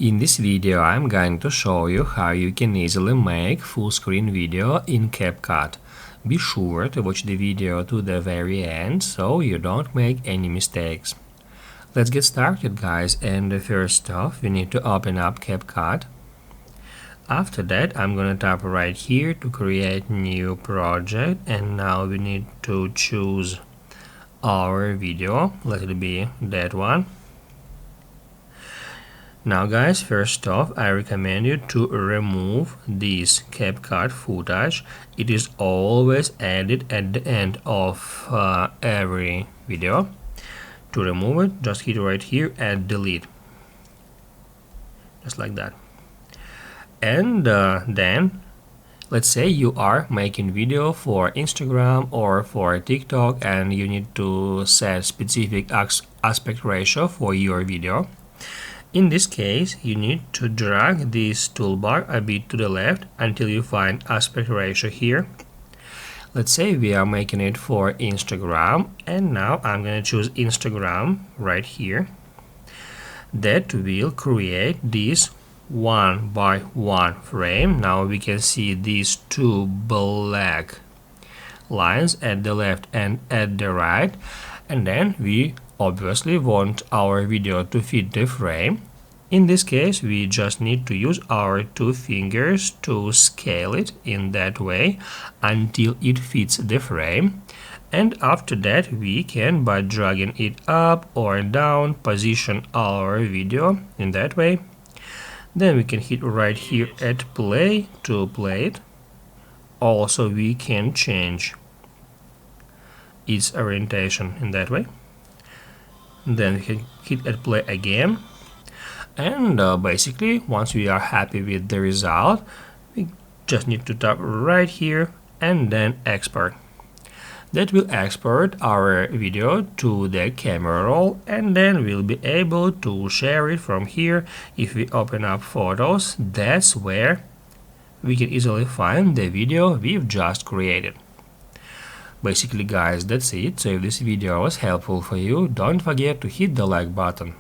In this video I'm going to show you how you can easily make full screen video in Capcut. Be sure to watch the video to the very end so you don't make any mistakes. Let's get started, guys, and first off we need to open up Capcut. After that I'm gonna tap right here to create new project, and now we need to choose our video. Let it be that one. Now guys, first off, I recommend you to remove this Capcut footage. It is always added at the end of every video. To remove it, just hit right here and delete. Just like that. And then, let's say you are making video for Instagram or for TikTok and you need to set specific aspect ratio for your video. In this case, you need to drag this toolbar a bit to the left until you find aspect ratio here. Let's say we are making it for Instagram, and now I'm going to choose Instagram right here. That will create this 1x1 frame. Now we can see these two black lines at the left and at the right, and then we obviously want our video to fit the frame. In this case, we just need to use our two fingers to scale it in that way until it fits the frame. And after that, we can, by dragging it up or down, position our video in that way. Then we can hit right here at play to play it. Also, we can change its orientation in that way. Then we can hit at play again, and basically once we are happy with the result, we just need to tap right here and then export. That will export our video to the camera roll, and then we'll be able to share it from here. If we open up photos, that's where we can easily find the video we've just created. Basically, guys, that's it. So if this video was helpful for you, don't forget to hit the like button.